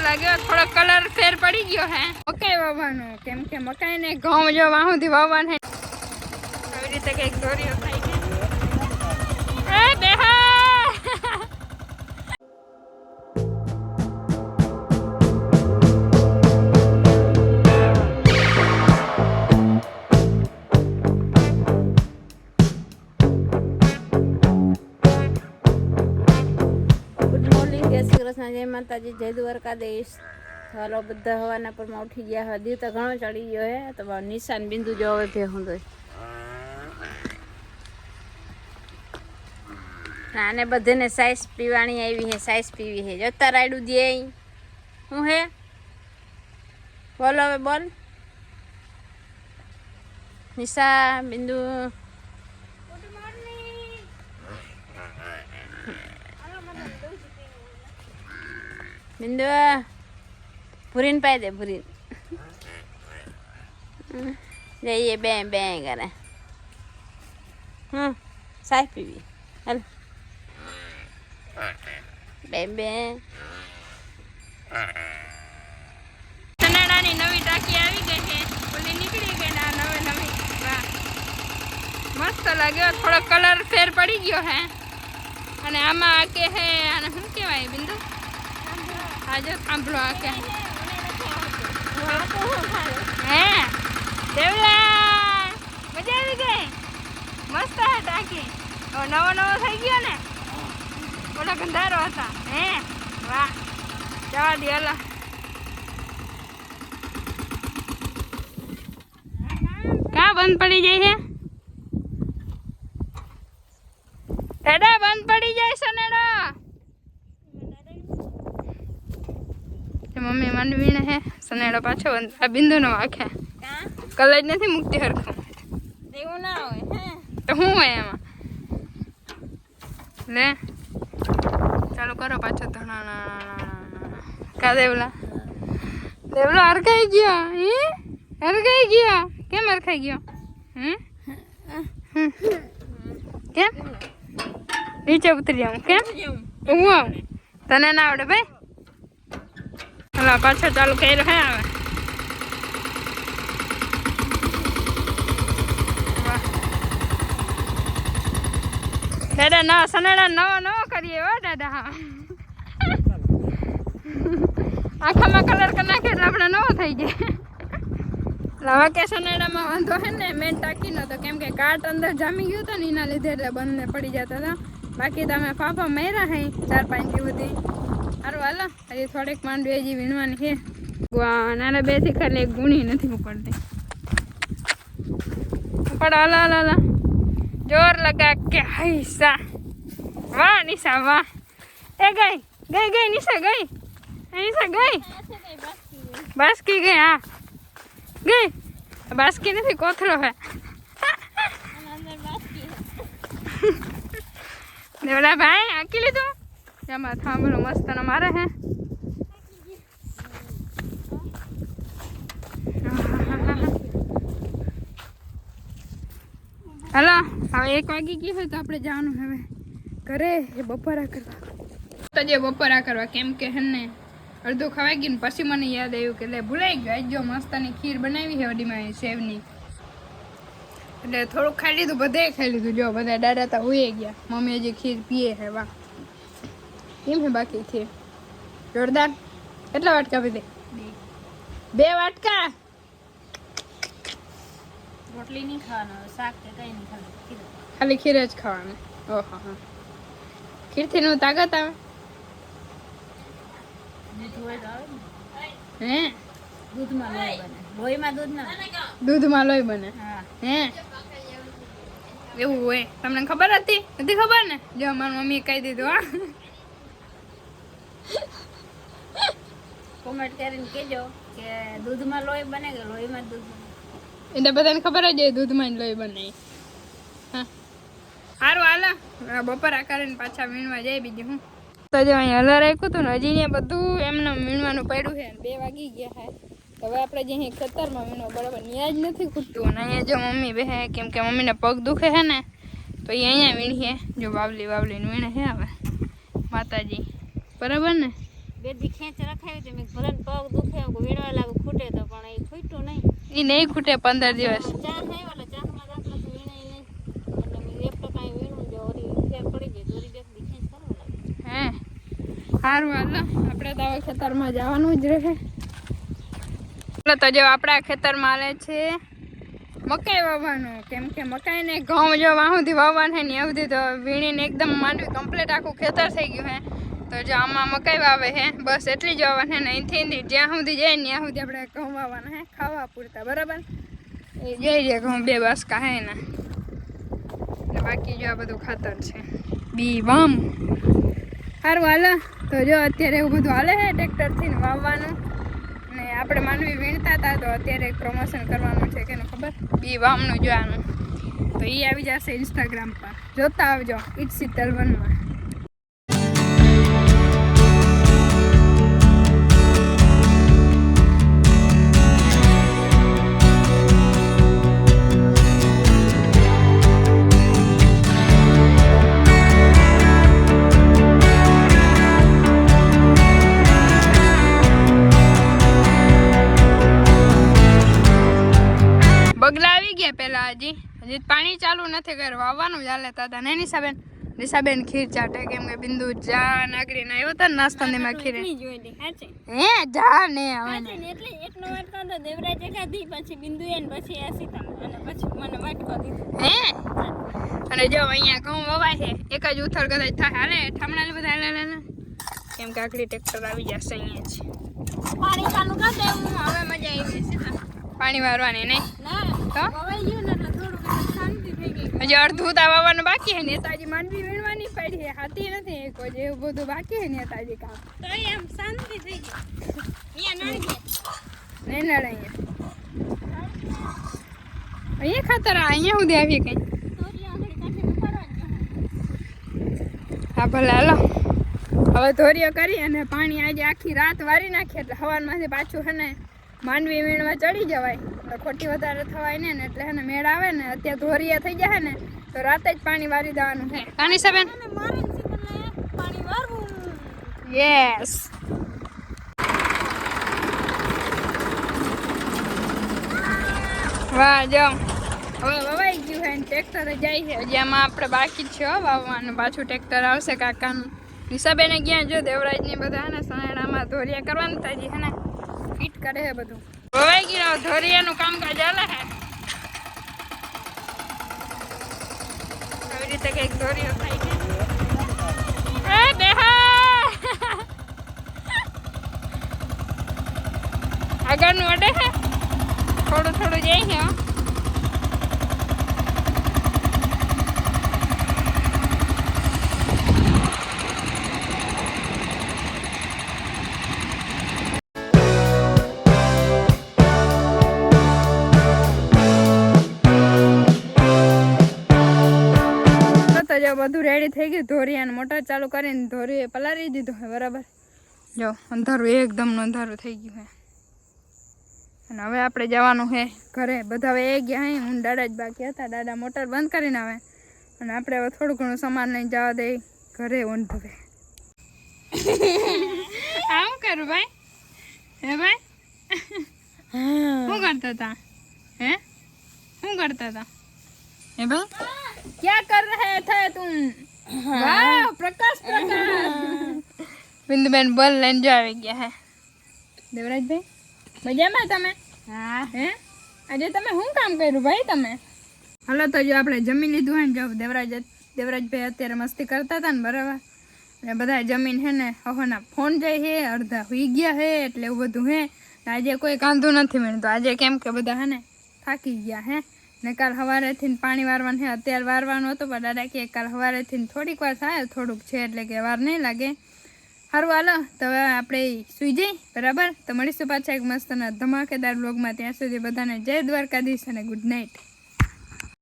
લાગ્યો, થોડો કલર ફેર પડી ગયો હે મકાઈ વાવવાનો, કેમ કે મકાઈ ને ઘઉં જો વાહુથી વાવવાના હે આવી રીતે કઈક દોરીઓ થાય છે એ બેહા જય માતાજી, જય દ્વારકાધીશ। હાલો બધા હવાના પરમાં ઉઠી ગયા હે, દીવ તો ઘણો ચડી ગયો હે તો નિશાન બિંદુ જો હવે ભેહું દોય આને બધાને સાઈસ પીવાણી આવી હે, સાઈસ પીવી હે જોતા રાયડું દે હું હે બોલ હવે બોલ નિશા બિંદુ બિંદુ ભૂરીને પાઈ દે ભૂરીને જઈએ બે બે કરે સાહેબ પીવી હાલ બે બે સનાડાની નવી ટાંકી આવી ગઈ છે, ઓલી નીકળી ગઈ ના નવી નવી વાહ મસ્ત લાગ્યો, થોડો કલર ફેર પડી ગયો હે અને આમાં આ કે હે અને શું કહેવાય બિંદુ આજે સાંભળો આ કે હે દેવલા મજા આવી ગઈ મસ્ત હે ટાંકી નવો નવો થઈ ગયો ને ઓલા ગંધારો હતા હે વાહ જવા દે અલા કા બંધ પડી જાય છે દાદા બંધ પડી જાય છે નેડા મમ્મી માંડવીને હે સનેડો પાછો આ બિંદુ નો વાંખે કલર નથી મુકતી હરખું એવું ના હોય હે તો શું હોય એમાં લે ચાલો કરો પાછો કા દેવલા દેવલા હરખાઈ ગયો હરખાઈ ગયો કેમ હરખાઈ ગયો કેમ નીચે ઉતરી જાઉં કેમ હું આવું તને ના આવડે ભાઈ હલા પાછો ચાલુ કર્યો હે આવે દાદા ના સનેડા નવો નવો કરીએ હો દાદા હા આખામાં કલર કરી નાખે એટલે આપણે નવો થઈ જાય હવે કે સનેડામાં વાંધો હે ને મેન ટાંકી નતો કેમ કે કાટ અંદર જામી ગયું હતું ને એના લીધે એટલે બંને પડી જતા હતા બાકી તમે ફાફા માર્યા હે 4-5 સુધી સારું હાલો હજી થોડીક માંડવી હજી વીણવાની છે નાના બે થી ખાલી એક ગુણી નથી ઉપડતી ઉપડ હાલો હાલો હાલો જોર લગા કે હૈસા વાહ નિશા વાહ એ ગઈ ગઈ ગઈ નિશા ગઈ બાસ્કી ગઈ હા ગઈ બાસ્કી નથી કોથળો હે દેવલા ભાઈ આકી લીધું જમા થાંભલો મસ્ત ન મારે હે હલો હવે 1 વાગી ગઈ હોય તો આપણે જવાનું હવે ઘરે એ બપોરા કરવા તો જે બપોરા કરવા કેમ કે હે ને અડધું ખવાઈ ગયું પછી મને યાદ આવ્યું કે લે ભૂલાઈ ગયું આજ જો મસ્તની ખીર બનાવી છે વડીમાં સેવની એટલે થોડુંક ખાઈ લીધું બધે ખાઈ લીધું જો બધા દાદા તો હોઈ ગયા મમ્મી હજી ખીર પીએ છે વાહ કેમ છે બાકી ખીર જોરદાર કેટલા વાટકા પીધે 2 વાટકા રોટલી નહીં ખાવાનો શાક કે કઈ નહીં ખાલી ખીર જ ખાવાનું ઓહો હા ખીરથી નું તાકાત આવે હે દૂધમાં લોહી બને લોહીમાં દૂધમાં લોહી બને હા હે એવું હોય તમને ખબર હતી નથી ખબર ને જો મારી મમ્મી કહી દીધું હા કોમેન્ટ કરીને કહેજો કે દૂધમાં લોહી બને કે લોહીમાં દૂધ બને એટલે બધાને ખબર જ હોય દૂધમાં જ લોહી બને હા સારું હાલો બપોરા કરીને પાછા વીણવા જાય બીજું હું તો જો અહીંયા હલા રાખ્યું હતું ને હજી ને બધું એમને વીણવાનું પડ્યું છે 2 વાગી ગયા છે હવે આપણે જે અહીં ખેતરમાં વીણો બરાબર ન્યા જ નથી ખૂટતું અને અહીંયા જો મમ્મી બેહે કેમ કે મમ્મીને પગ દુખે છે ને તો એ અહીંયા વીણીએ જો બાવલીને વીણે છે હવે માતાજી બરાબર ને 2 બેદી ખેંચ રખાવી તો મેં ભલે પગ દુખે વીણવા લાગુ ખૂટે તો પણ એ ખૂટ્યું નહીં. એ નહીં ખૂટે 15 દિવસ. ચાર થાય એટલે ચારમાં દાખલા તો વીણાય નહીં એટલે મેં એક તો કાંઈ વીણું જો ઓરી ફેર પડી જાય દોરી બેદી ખેંચ કરવા લાગે. હે સારું હાલો આપણે તો હવે ખેતરમાં જવાનું જ રહે. એટલે તો જો આપણા ખેતરમાં હાલે છે મકાઈ વાવવાનું, કેમ કે મકાઈને ઘઉં જો વાહુથી વાવવાનું છે ને એવું તો વીણીને એકદમ માંડવી કમ્પ્લીટ આખું ખેતર થઈ ગયું હે. તો જો આમાં મકાઈ વાવે છે બસ એટલી જ વાવવાનું છે ને અહીંથી જ્યાં સુધી જાય ને ત્યાં સુધી આપણે ઘઉં વાવવાના હે ખાવા પૂરતા, બરાબર. એ જઈ જાય ઘઉં 2 બાસકા હે ને બાકી જો આ બધું ખાતર છે બી વામ. સારું હાલો તો જો અત્યારે એવું બધું હાલે છે ટ્રેક્ટરથી વાવવાનું ને આપણે માંડવી વીણતા હતા તો અત્યારે એક પ્રમોશન કરવાનું છે કે ખબર બી વામનું જોવાનું તો એ આવી જશે ઇન્સ્ટાગ્રામ પર, જોતા આવજો ઇટ્સ શીતલ વનમાં. બગલા આવી ગયા પેલા, હજી પાણી ચાલુ નથી કર્યું, વાવવાનું ચાલે હતા ને. નિશાબેન ખીર ચાટે કેમ કે બિંદુ જા નાગરી ના આવ્યો હતા ને નાસ્તાની માં ખીર. હે જા ને હવે એટલે એકનો વાટકો તો દેવરાજે ખાધી, પછી બિંદુએ ને પછી આશિતા અને પછી મને વાટકો દીધો. હે અને જો અહીંયા ઘઉં વવાય છે એક જ ઉથલ કદાચ થાય. હાલે ઠામણા બધા હાલે કેમ કે આખરી ટ્રેક્ટર આવી જશે અહીંયા જ. પાણી ચાલુ કરી દે હું હવે મજા આવી જશે. પાણી વારવાની નહીં તો વવાઈ ગયું ને એટલે થોડું શાંતિ થઈ ગઈ. હજી અડધું વાવવાનું બાકી છે. નેતાજી માંડવી વીણવાની પડી છે, હાથી નથી કોઈ એવું બધું બાકી છે નેતાજી કામ. તો એમ શાંતિ થઈ ગઈ. અહીંયા નડી નહીં નડે અહીંયા ખાતર અહીંયા સુધી આવીએ કઈ. હા ભલે હાલો હવે ધોરીઓ કરી અને પાણી આજે આખી રાત વારી નાખીએ એટલે સવારમાંથી પાછું છે ને માંડવી વીણવા ચડી જવાય તો ખોટી વધારે થવાય ને એટલે હે ને મેળ આવે ને. અત્યારે ધોરિયા થઈ જાય ને તો રાતે જ પાણી વારી દેવાનું છે. કાની સાબેન પાણી વારવું. યસ વાહ જો હવે વવાઈ ગયું છે ને ટ્રેક્ટર જાય છે. હજી આમાં આપણે બાકી જ છે વાવવાનું, પાછું ટ્રેક્ટર આવશે કાકાનું. નિશાબેને ગયા જો દેવરાજની બધા ને સણામાં ધોરિયા કરવાનું તાજી હે ને ફિટ કરે છે બધું. વવાઈ ગયું ધોરિયાનું કામકાજ ચાલે છે. આવી રીતે કઈક ધોરિયો થાય છે. એ દેહા આગળનું અડે છે થોડું થોડું જાય છે. જો બધું રેડી થઈ ગયું. ધોરિયાને મોટર ચાલુ કરીને ધોરીએ પલાળી દીધું છે, બરાબર. જો અંધારું એકદમ અંધારું થઈ ગયું છે અને હવે આપણે જવાનું છે ઘરે. બધા હવે એ ગયા હે, હું દાદા જ બાકી હતા. દાદા મોટર બંધ કરીને આવે અને આપણે હવે થોડું ઘણું સામાન લઈને જવા દે ઘરે. ઊંધવે આમ કરું ભાઈ. હે ભાઈ શું કરતા હતા? હે શું કરતા હતા? હે ભાઈ क्या कर रहे थे तुम? वाह प्रकाश બિંદુબેન બોલ લઈને જો આવી ગયા હે. દેવરાજભાઈ મજામાં તમે? હા. હે આજે તમે શું કામ કર્યું ભાઈ તમે? હાલો તો જો આપણે જમી લીધું હે ને. જો દેવરાજભાઈ અત્યારે મસ્તી કરતા હતા ને, બરાબર. અને બધા જમીન હે ને હવાના ફોન જાય છે, અડધા હુઈ ગયા હે એટલે એવું બધું હે. આજે કોઈ કાંધું નથી મળ્યું. આજે કેમ કે બધા હે ને થાકી ગયા હે ને. કાલ સવારેથી પાણી વારવાનું છે. અત્યારે વારવાનું હતું પણ દાદા કે કાલ સવારેથી થોડીક વાર થાય, થોડુંક છે એટલે કે વાર નહીં લાગે. સારું હાલો તો હવે આપણે સુઈ જઈ, બરાબર. તો મળીશું પાછા એક મસ્ત ધમાકેદાર બ્લોગમાં. ત્યાં સુધી બધાને જય દ્વારકાધીશ અને ગુડ નાઇટ.